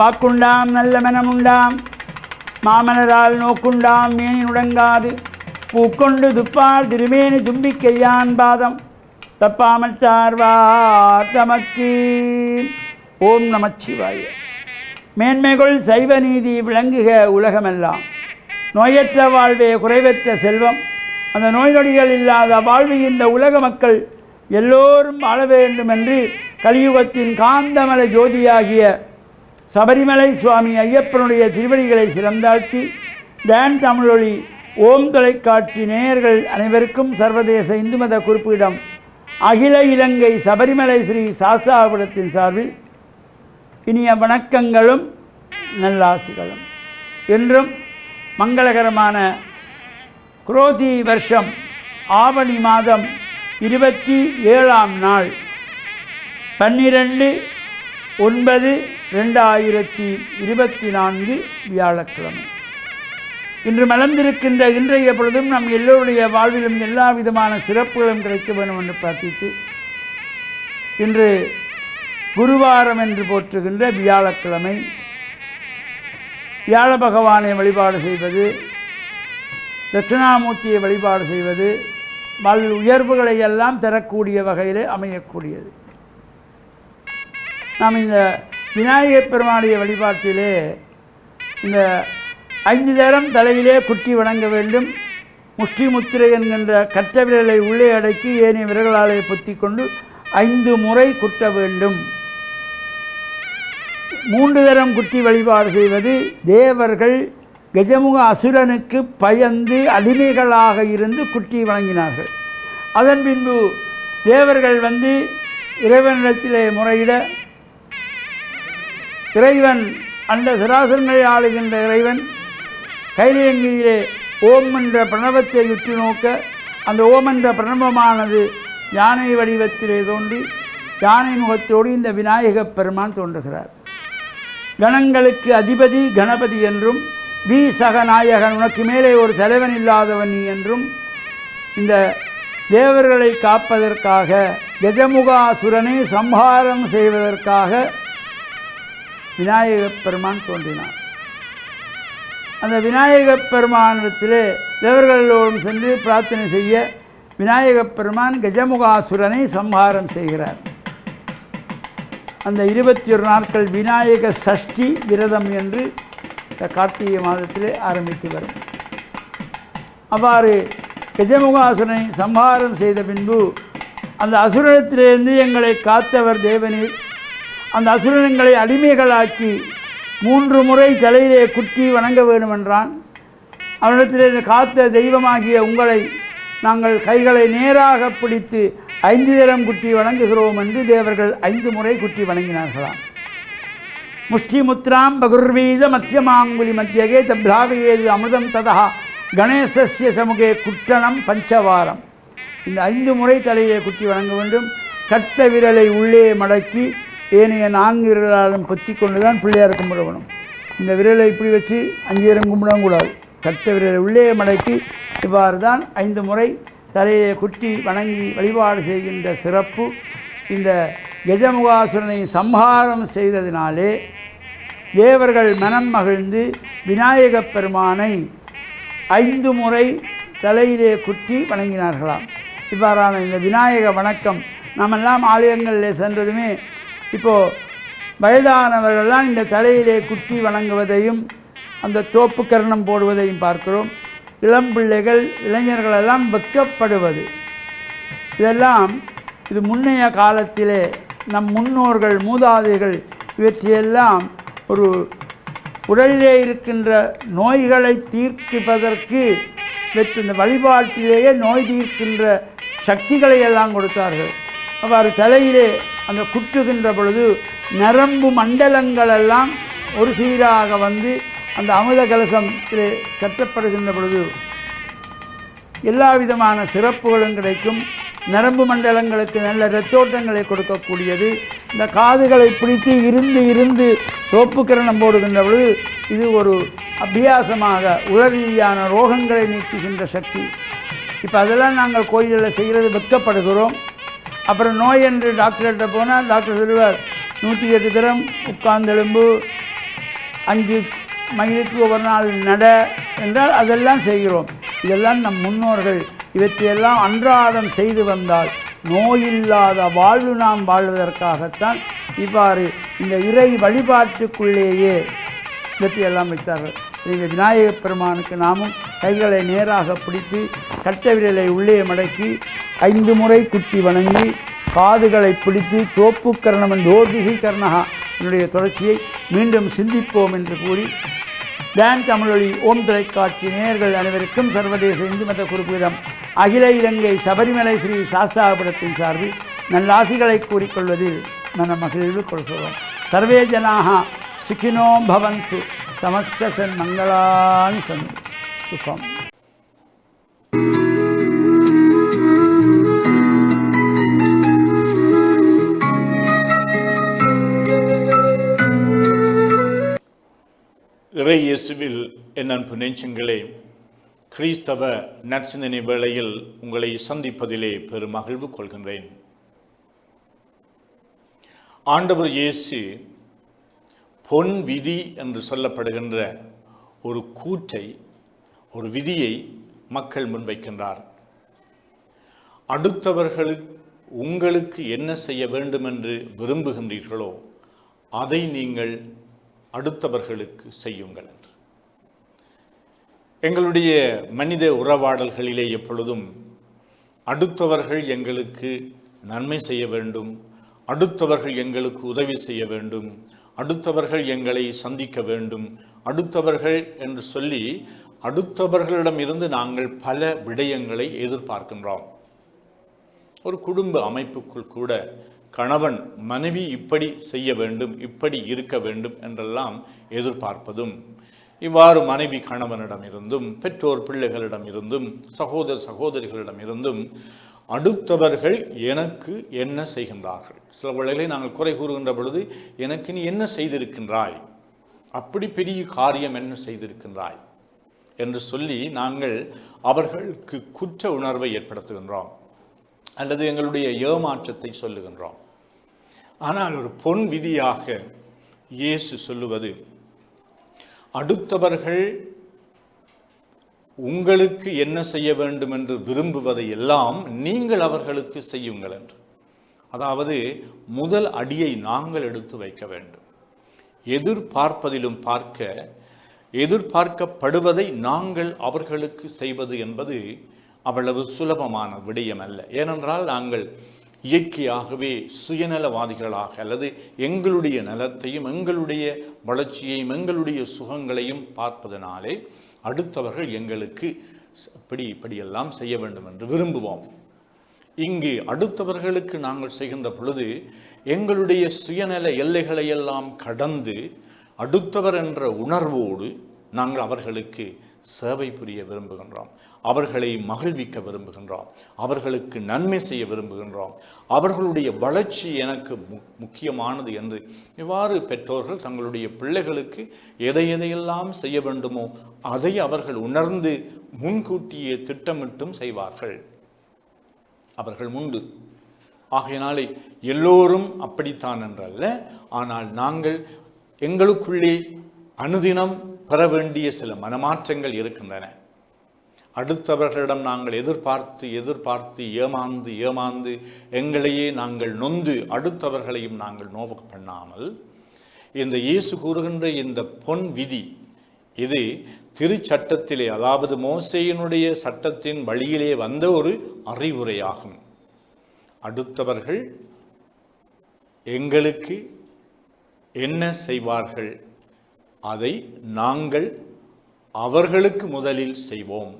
பாக்குண்டாம் நல்ல மனமுண்டாம் மாமனரால் நோக்குண்டாம் மேனி நுடங்காது பூக்கொண்டு துப்பார் திருமேனி தும்பிக்கையான் பாதம் தப்பாமல் சார்வார் தமக்கு. ஓம் நமச்சிவாய. மேன்மைகள் சைவ நீதி விளங்குக உலகமெல்லாம். நோயற்ற வாழ்வே குறைவற்ற செல்வம். அந்த நோய் நொடிகள் இல்லாத வாழ்வு இந்த உலக மக்கள் எல்லோரும் வாழ வேண்டும் என்று கலியுகத்தின் காந்தமல ஜோதியாகிய சபரிமலை சுவாமி ஐயப்பனுடைய திருவடிகளை சிறந்தாழ்த்தி டான் தமிழொலி ஓம் தொலைக்காட்சி நேயர்கள் அனைவருக்கும் சர்வதேச இந்து மத குறிப்பிடம் அகில இலங்கை சபரிமலை ஸ்ரீ சாஸ்தாபுரத்தின் சார்பில் இனிய வணக்கங்களும் நல்லாசிகளும். என்றும் மங்களகரமான குரோதி வருஷம் ஆவணி மாதம் 27ஆம் நாள் 12/9/2024 வியாழக்கிழமை. இன்று மலர்ந்திருக்கின்ற இன்றைய பொழுதும் நம் எல்லோருடைய வாழ்விலும் எல்லா விதமான சிறப்புகளும் கிடைக்க வேண்டும் என்று பிரார்த்தித்து, இன்று குருவாரம் என்று போற்றுகின்ற வியாழக்கிழமை, வியாழ பகவானை வழிபாடு செய்வது, தட்சிணாமூர்த்தியை வழிபாடு செய்வது வாழ் உயர்வுகளை எல்லாம் தரக்கூடிய வகையிலே அமையக்கூடியது. நாம் இந்த விநாயகப் பெருமானுடைய வழிபாட்டிலே இந்த 5 தரம் தலையிலே குட்டி வணங்க வேண்டும். முஷ்டி முத்திரை என்கின்ற கற்ற விரலை உள்ளே அடக்கி ஏனைய விரல்களாலே பொத்தி கொண்டு 5 முறை குட்ட வேண்டும். 3 தரம் குட்டி வழிபாடு செய்வது தேவர்கள் கஜமுக அசுரனுக்கு பயந்து அடிமைகளாக இருந்து குட்டி வணங்கினார்கள். அதன் பின்பு தேவர்கள் வந்து இறைவனிடத்திலே முறையிட, இறைவன் அந்த சராசரங்களை ஆளுகின்ற இறைவன் கைலேங்கியிலே ஓம் என்ற பிரணவத்தை உற்று நோக்க, அந்த ஓம் என்ற பிரணவமானது யானை வடிவத்திலே தோன்றி யானை முகத்தோடு இந்த விநாயகப் பெருமான் தோன்றுகிறார். கணங்களுக்கு அதிபதி கணபதி என்றும், வி சகநாயகன் உனக்கு மேலே ஒரு தலைவன் இல்லாதவன் நீ என்றும், இந்த தேவர்களை காப்பதற்காக கஜமுகாசுரனை சம்ஹாரம் செய்வதற்காக விநாயகப் பெருமான் தோன்றினார். அந்த விநாயகப் பெருமானிடத்திலே தேவர்கள் எல்லோரும் சென்று பிரார்த்தனை செய்ய விநாயகப் பெருமான் கஜமுகாசுரனை சம்ஹாரம் செய்கிறார். அந்த 21 நாட்கள் விநாயக சஷ்டி விரதம் என்று கார்த்திகை மாதத்திலே ஆரம்பித்து வரும். அவ்வாறு கஜமுகாசுரனை சம்ஹாரம் செய்த பின்பு அந்த அசுரத்திலிருந்து எங்களை காத்தவர் தேவனீர், அந்த அசுரங்களை அடிமைகளாக்கி 3 முறை தலையிலே குட்டி வணங்க வேண்டுமென்றான். அவனிடத்திலே காத்த தெய்வமாகிய உங்களை நாங்கள் கைகளை நேராக பிடித்து 5 தரம் குட்டி வணங்குகிறோம் என்று தேவர்கள் 5 முறை குட்டி வணங்கினார்களாம். முஷ்டி முத்ராம் பகுர்வீத மத்தியமாங்குலி மத்தியகே தப்லாவையேது அமிர்தம் ததா கணேசஸ்ய சமுகே குட்டணம் பஞ்சவாரம். இந்த 5 முறை தலையிலே குட்டி வணங்க வேண்டும். கட்ட விரலை உள்ளே மடக்கி ஏனைய 4 விரலாலும் பொத்தி கொண்டு தான் பிள்ளையார் கும்பிடணும். இந்த விரலை இப்படி வச்சு 5 தரம் கும்பிடவும் கூடாது. கட்ட விரலை உள்ளே மடக்கி இவ்வாறு தான் 5 முறை தலையிலே குட்டி வணங்கி வழிபாடு செய்கின்ற சிறப்பு இந்த கஜமுகாசுரனை சம்ஹாரம் செய்ததினாலே தேவர்கள் மனம் மகிழ்ந்து விநாயகப் பெருமானை 5 முறை தலையிலே குட்டி வணங்கினார்களாம். இவ்வாறான இந்த விநாயக வணக்கம் நாமெல்லாம் ஆலயங்களில் சென்றதுமே இப்போது வயதானவர்கள்லாம் இந்த தலையிலே குட்டி வணங்குவதையும் அந்த தோப்பு கரணம் போடுவதையும் பார்க்கிறோம். இளம் பிள்ளைகள் இளைஞர்களெல்லாம் வெட்கப்படுவது, இதெல்லாம் இது முன்னைய காலத்திலே நம் முன்னோர்கள் மூதாதைகள் இவற்றையெல்லாம் ஒரு உடலிலே இருக்கின்ற நோய்களை தீர்ப்பதற்கு இந்த வழிபாட்டிலேயே நோய் தீர்க்கின்ற சக்திகளை எல்லாம் கொடுத்தார்கள். அவ்வாறு தலையிலே அந்த குட்டுகின்ற பொழுது நரம்பு மண்டலங்களெல்லாம் ஒரு சீராக வந்து அந்த அமுத கலசத்திலே கட்டப்படுகின்ற பொழுது எல்லா விதமான சிறப்புகளும் கிடைக்கும். நரம்பு மண்டலங்களுக்கு நல்ல இரத்தோட்டங்களை கொடுக்கக்கூடியது. இந்த காதுகளை பிடித்து இருந்து தோப்புக்கிரணம் போடுகின்ற பொழுது இது ஒரு அபியாசமாக உடல் ரோகங்களை நீக்குகின்ற சக்தி. இப்போ அதெல்லாம் நாங்கள் கோயிலில் செய்கிறது வெட்கப்படுகிறோம். அப்புறம் நோய் என்று டாக்டர்கிட்ட போனால் டாக்டர் சொல்லுவார் 108 தரம் உட்கார்ந்தெலும்பு 5 மைலுக்கு ஒவ்வொரு நாள் நட என்றால் அதெல்லாம் செய்கிறோம். இதெல்லாம் நம் முன்னோர்கள் இவற்றையெல்லாம் அன்றாடம் செய்து வந்தால் நோயில்லாத வாழ்வு நாம் வாழ்வதற்காகத்தான் இவ்வாறு இந்த இறை வழிபாட்டுக்குள்ளேயே இவற்றையெல்லாம் வைத்தார்கள். இந்த விநாயகப் பெருமானுக்கு நாமும் கைகளை நேராக பிடித்து கட்டை விரலை உள்ளே மடக்கி 5 முறை குத்தி வணங்கி காதுகளை பிடித்து தோப்பு கரணம் தோர்திகை கர்ணகா என்னுடைய தொடர்ச்சியை மீண்டும் சிந்திப்போம் என்று கூறி டான் தமிழொலி ஓம் தொலைக்காட்சி நேயர்கள் அனைவருக்கும் சர்வதேச இந்து மத குருபீடம் அகில இலங்கை சபரிமலை ஸ்ரீ சாஸ்தாபுரத்தின் சார்பில் நல்லாசிகளை கூறிக்கொள்வதில் மன மகிழ்வு கொள்கிறோம். சர்வே ஜனாக சுகினோ பவந்து சமஸ்த சன்மங்களானி சந்து சுகம். இறை இயேசுவில் என் அன்பு நெஞ்சங்களே, கிறிஸ்தவ நற்சிந்தனை வேளையில் உங்களை சந்திப்பதிலே பெரும் மகிழ்வு கொள்கின்றேன். ஆண்டவர் இயேசு பொன் விதி என்று சொல்லப்படுகின்ற ஒரு கூற்றை, ஒரு விதியை மக்கள் முன்வைக்கின்றார். அடுத்தவர்களுக்கு உங்களுக்கு என்ன செய்ய வேண்டும் என்று விரும்புகின்றீர்களோ அதை நீங்கள் அடுத்தவர்களுக்கு செய்யுங்கள் என்று. எங்களுடைய மனித உறவாடல்களிலே எப்பொழுதும் அடுத்தவர்கள் எங்களுக்கு நன்மை செய்ய வேண்டும், அடுத்தவர்கள் எங்களுக்கு உதவி செய்ய வேண்டும், அடுத்தவர்கள் எங்களை சந்திக்க வேண்டும், அடுத்தவர்கள் என்று சொல்லி அடுத்தவர்களிடம் இருந்து நாங்கள் பல விடயங்களை எதிர்பார்க்கின்றோம். ஒரு குடும்ப அமைப்புக்குள் கூட கணவன் மனைவி இப்படி செய்ய வேண்டும், இப்படி இருக்க வேண்டும் என்றெல்லாம் எதிர்பார்ப்பதும், இவ்வாறு மனைவி கணவனிடம் இருந்தும் பெற்றோர் பிள்ளைகளிடம் இருந்தும் சகோதர சகோதரிகளிடம் இருந்தும் அடுத்தவர்கள் எனக்கு என்ன செய்கின்றார்கள், சில வேளைகளை நாங்கள் குறை கூறுகின்ற பொழுது எனக்கு நீ என்ன செய்திருக்கின்றாய், அப்படி பெரிய காரியம் என்ன செய்திருக்கின்றாய் என்று சொல்லி நாங்கள் அவர்களுக்கு குற்ற உணர்வை ஏற்படுத்துகின்றோம் அல்லது எங்களுடைய ஏமாற்றத்தை சொல்லுகின்றோம். ஆனால் ஒரு பொன் விதியாக இயேசு சொல்லுவது, அடுத்தவர்கள் உங்களுக்கு என்ன செய்ய வேண்டும் என்று விரும்புவதை எல்லாம் நீங்கள் அவர்களுக்கு செய்யுங்கள் என்று. அதாவது முதல் அடியை நாங்கள் எடுத்து வைக்க வேண்டும். எதிர்பார்ப்பதிலும் எதிர்பார்க்கப்படுவதை நாங்கள் அவர்களுக்கு செய்வது என்பது அவ்வளவு சுலபமான விடயம் அல்ல. ஏனென்றால் நாங்கள் இயற்கையாகவே சுயநலவாதிகளாக அல்லது எங்களுடைய நலத்தையும் எங்களுடைய வளர்ச்சியையும் எங்களுடைய சுகங்களையும் பார்ப்பதனாலே அடுத்தவர்கள் எங்களுக்கு இப்படியெல்லாம் செய்ய வேண்டும் என்று விரும்புவோம். இங்கு அடுத்தவர்களுக்கு நாங்கள் செய்கின்ற பொழுது எங்களுடைய சுயநல எல்லைகளையெல்லாம் கடந்து அடுத்தவர் என்ற உணர்வோடு நாங்கள் அவர்களுக்கு சேவை புரிய விரும்புகின்றோம், அவர்களை மகிழ்விக்க விரும்புகின்றோம், அவர்களுக்கு நன்மை செய்ய விரும்புகின்றோம், அவர்களுடைய வளர்ச்சி எனக்கு முக்கியமானது என்று இவ்வாறு பெற்றோர்கள் தங்களுடைய பிள்ளைகளுக்கு எதையெல்லாம் செய்ய வேண்டுமோ அதை அவர்கள் உணர்ந்து முன்கூட்டியே திட்டமிட்டும் செய்வார்கள். அவர்கள் உண்டு. ஆகையினாலே எல்லோரும் அப்படித்தான் என்றல்ல, ஆனால் நாங்கள் எங்களுக்குள்ளே அனுதினம் பெற வேண்டிய சில மனமாற்றங்கள் இருக்கின்றன. அடுத்தவர்களிடம் நாங்கள் எதிர்பார்த்து ஏமாந்து எங்களையே நாங்கள் நொந்து அடுத்தவர்களையும் நாங்கள் நோவ பண்ணாமல் இந்த இயேசு கூறுகின்ற இந்த பொன் விதி, இது திருச்சட்டத்திலே, அதாவது மோசேயினுடைய சட்டத்தின் வழியிலே வந்த ஒரு அறிவுரையாகும். அடுத்தவர்கள் எங்களுக்கு என்ன செய்வார்கள் அதை நாங்கள் அவர்களுக்கு முதலில் செய்வோம்.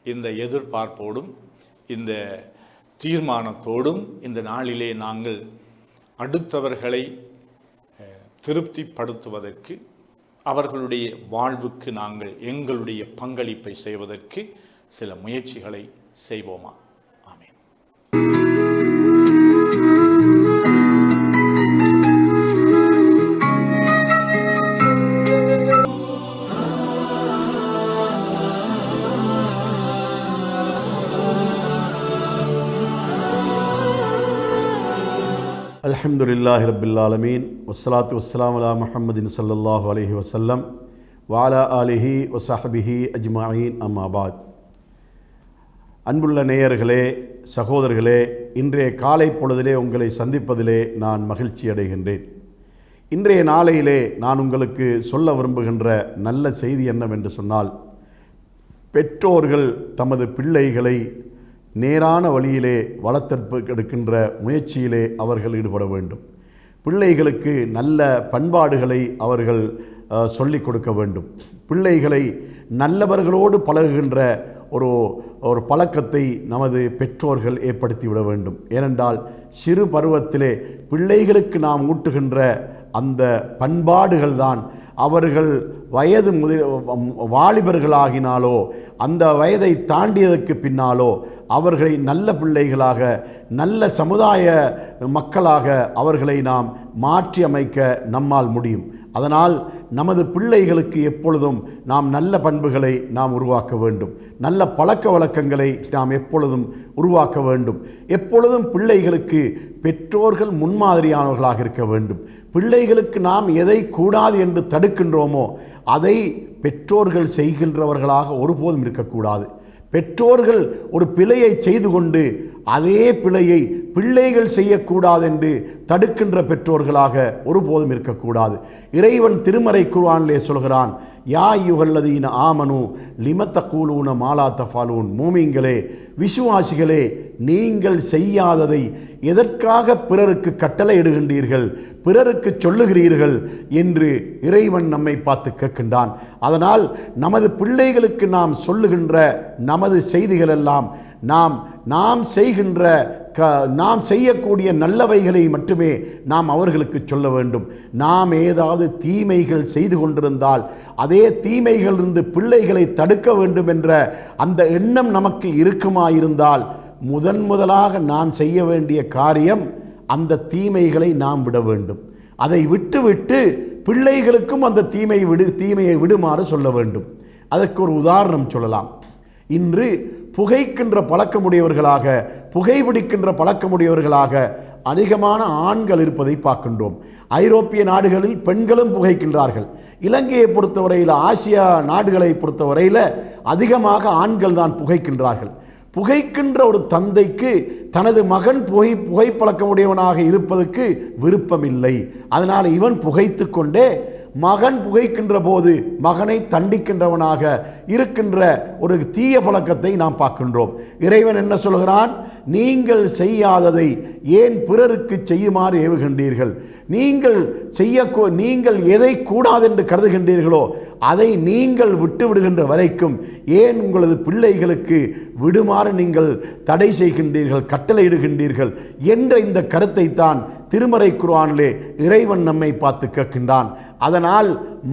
இந்த எதிர்பார்ப்போடும் இந்த தீர்மானத்தோடும் இந்த நாளிலே நாங்கள் அடுத்தவர்களை திருப்திப்படுத்துவதற்கு, அவர்களுடைய வாழ்வுக்கு நாங்கள் எங்களுடைய பங்களிப்பை செய்வதற்கு சில முயற்சிகளை செய்வோமா? ஆமென். அல்ஹம்துலில்லாஹி ரப்பில் ஆலமீன் வஸ்ஸலாத்து வஸ்ஸலாமு அலா முஹம்மதின் ஸல்லல்லாஹு அலைஹி வஸல்லம் வ அலா ஆலிஹி வ ஸஹ்பிஹி அஜ்மஈன் அம்மா பாத். அன்புள்ள நேயர்களே, சகோதரர்களே, இன்றைய காலை பொழுதிலே உங்களை சந்திப்பதிலே நான் மகிழ்ச்சி அடைகின்றேன். இன்றைய நாளையிலே நான் உங்களுக்கு சொல்ல விரும்புகின்ற நல்ல செய்தி என்னவென்று சொன்னால், பெற்றோர்கள் தமது பிள்ளைகளை நேரான வழியிலே வளர்த்தெடுக்கின்ற முயற்சியிலே அவர்கள் ஈடுபட வேண்டும். பிள்ளைகளுக்கு நல்ல பண்பாடுகளை அவர்கள் சொல்லிக் கொடுக்க வேண்டும். பிள்ளைகளை நல்லவர்களோடு பழகுகின்ற ஒரு பழக்கத்தை நமது பெற்றோர்கள் ஏற்படுத்திவிட வேண்டும். ஏனென்றால் சிறு பருவத்திலே பிள்ளைகளுக்கு நாம் ஊட்டுகின்ற அந்த பண்பாடுகள் தான் அவர்கள் வயது வாலிபர்களாகினாலோ அந்த வயதை தாண்டியதற்கு பின்னாலோ அவர்களை நல்ல பிள்ளைகளாக, நல்ல சமுதாய மக்களாக அவர்களை நாம் மாற்றி அமைக்க நம்மால் முடியும். அதனால் நமது பிள்ளைகளுக்கு எப்பொழுதும் நாம் நல்ல பண்புகளை நாம் உருவாக்க வேண்டும். நல்ல பழக்க வழக்கங்களை நாம் எப்பொழுதும் உருவாக்க வேண்டும். எப்பொழுதும் பிள்ளைகளுக்கு பெற்றோர்கள் முன்மாதிரியானவர்களாக இருக்க வேண்டும். பிள்ளைகளுக்கு நாம் எதை கூடாது என்று தடுக்கின்றோமோ அதை பெற்றோர்கள் செய்கின்றவர்களாக ஒருபோதும் இருக்கக்கூடாது. பெற்றோர்கள் ஒரு பிழையை செய்து கொண்டு அதே பிழையை பிள்ளைகள் செய்யக்கூடாது என்று தடுக்கின்ற பெற்றோர்களாக ஒருபோதும் இருக்கக்கூடாது. இறைவன் திருமறை குர்ஆனிலே சொல்கிறான், யா அய்யுஹல்லதீன ஆமனு லிம தக்கூலூன மா லா தஃஅலூன். மூமின்களே, விசுவாசிகளே, நீங்கள் செய்யாததை எதற்காக பிறருக்கு கட்டளையிடுகின்றீர்கள், பிறருக்கு சொல்லுகிறீர்கள் என்று இறைவன் நம்மை பார்த்து கேட்கின்றான். அதனால் நமது பிள்ளைகளுக்கு நாம் சொல்லுகின்ற நமது செய்திகள் எல்லாம் நாம் செய்யக்கூடிய நல்லவைகளை மட்டுமே நாம் அவர்களுக்கு சொல்ல வேண்டும். நாம் ஏதாவது தீமைகள் செய்து கொண்டிருந்தால் அதே தீமைகளிலிருந்து பிள்ளைகளை தடுக்க வேண்டும் என்ற அந்த எண்ணம் நமக்கு இருக்குமாயிருந்தால் முதலாக நாம் செய்ய வேண்டிய காரியம் அந்த தீமைகளை நாம் விட வேண்டும். அதை விட்டுவிட்டு பிள்ளைகளுக்கும் அந்த தீமையை விடுமாறு சொல்ல வேண்டும். அதற்கு ஒரு உதாரணம் சொல்லலாம். இன்று புகைக்கின்ற பழக்கமுடையவர்களாக, புகைப்பிடிக்கின்ற பழக்கமுடையவர்களாக அதிகமான ஆண்கள் இருப்பதை பார்க்கின்றோம். ஐரோப்பிய நாடுகளில் பெண்களும் புகைக்கின்றார்கள். இலங்கையை பொறுத்தவரையில், ஆசியா நாடுகளை பொறுத்தவரையில் அதிகமாக ஆண்கள் தான் புகைக்கின்றார்கள். புகைக்கின்ற ஒரு தந்தைக்கு தனது மகன் புகைப்பழக்கமுடையவனாக இருப்பதற்கு விருப்பமில்லை. அதனால் இவன் புகைத்து கொண்டே மகன் புகைக்கின்ற போது மகனை தண்டிக்கின்றவனாக இருக்கின்ற ஒரு தீய பழக்கத்தை நாம் பார்க்கின்றோம். இறைவன் என்ன சொல்கிறான்? நீங்கள் செய்யாததை ஏன் பிறருக்கு செய்யுமாறு ஏவுகின்றீர்கள்? நீங்கள் எதை கூடாது என்று கருதுகின்றீர்களோ அதை நீங்கள் விட்டுவிடுகின்ற வரைக்கும் ஏன் உங்களது பிள்ளைகளுக்கு விடுமாறு நீங்கள் தடை செய்கின்றீர்கள், கட்டளையிடுகின்றீர்கள் என்ற இந்த கருத்தை தான் திருமறை குர்ஆனிலே இறைவன் நம்மை பார்த்து கேட்கின்றான். அதனால்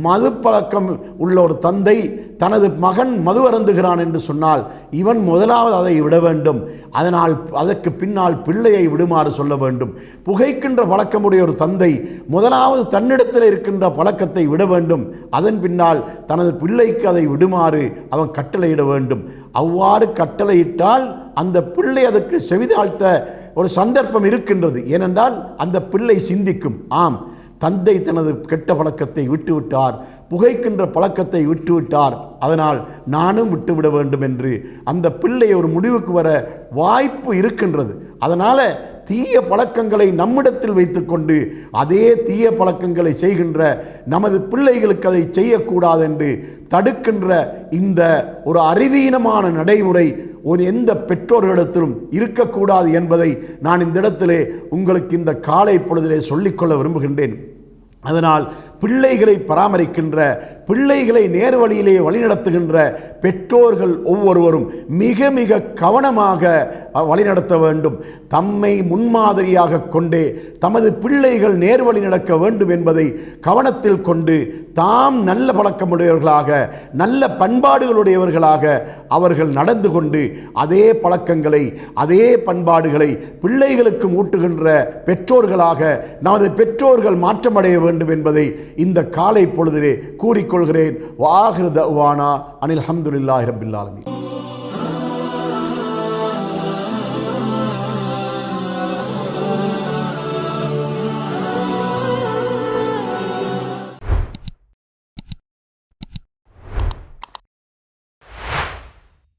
மது பழக்கம் உள்ள ஒரு தந்தை தனது மகன் மது அருந்துகிறான் என்று சொன்னால் இவன் முதலாவது அதை விட வேண்டும். அதனால் அதற்கு பின்னால் பிள்ளையை விடுமாறு சொல்ல வேண்டும். புகைக்கின்ற பழக்கமுடைய ஒரு தந்தை முதலாவது தன்னிடத்தில் இருக்கின்ற பழக்கத்தை விட வேண்டும். அதன் பின்னால் தனது பிள்ளைக்கு அதை விடுமாறு அவன் கட்டளையிட வேண்டும். அவ்வாறு கட்டளையிட்டால் அந்த பிள்ளை அதற்கு செவிதாழ்த்த ஒரு சந்தர்ப்பம் இருக்கின்றது. ஏனென்றால் அந்த பிள்ளை சிந்திக்கும், ஆம், தந்தை தனது கெட்ட பழக்கத்தை விட்டுவிட்டார், புகைக்கின்ற பழக்கத்தை விட்டுவிட்டார், அதனால் நானும் விட்டுவிட வேண்டும் என்று அந்த பிள்ளை ஒரு முடிவுக்கு வர வாய்ப்பு இருக்கின்றது. அதனால் தீய பழக்கங்களை நம்மிடத்தில் வைத்துக்கொண்டு அதே தீய பழக்கங்களை செய்கின்ற நமது பிள்ளைகளுக்கு அதை செய்யக்கூடாது என்று தடுக்கின்ற இந்த ஒரு அறிவீனமான நடைமுறை எந்த பெற்றோர்களிடத்திலும் இருக்கக்கூடாது என்பதை நான் இந்த இடத்திலே உங்களுக்கு இந்த காலை பொழுதிலே சொல்லிக்கொள்ள விரும்புகின்றேன். அதனால் பிள்ளைகளை பராமரிக்கின்ற, பிள்ளைகளை நேர்வழியிலே வழிநடத்துகின்ற பெற்றோர்கள் ஒவ்வொருவரும் மிக மிக கவனமாக வழிநடத்த வேண்டும். தம்மை முன்மாதிரியாக கொண்டே தமது பிள்ளைகள் நேர்வழி நடக்க வேண்டும் என்பதை கவனத்தில் கொண்டு தாம் நல்ல பழக்கமுடையவர்களாக, நல்ல பண்பாடுகளுடையவர்களாக அவர்கள் நடந்து கொண்டு அதே பழக்கங்களை, அதே பண்பாடுகளை பிள்ளைகளுக்கு ஊட்டுகின்ற பெற்றோர்களாக நமது பெற்றோர்கள் மாற்றமடைய வேண்டும் என்பதை இந்த காலை பொழுதிலே கூறிக்கொள்கிறேன். வாஹிரு தஅவானா அனில் ஹம்துலில்லாஹி ரப்பில் ஆலமீன்.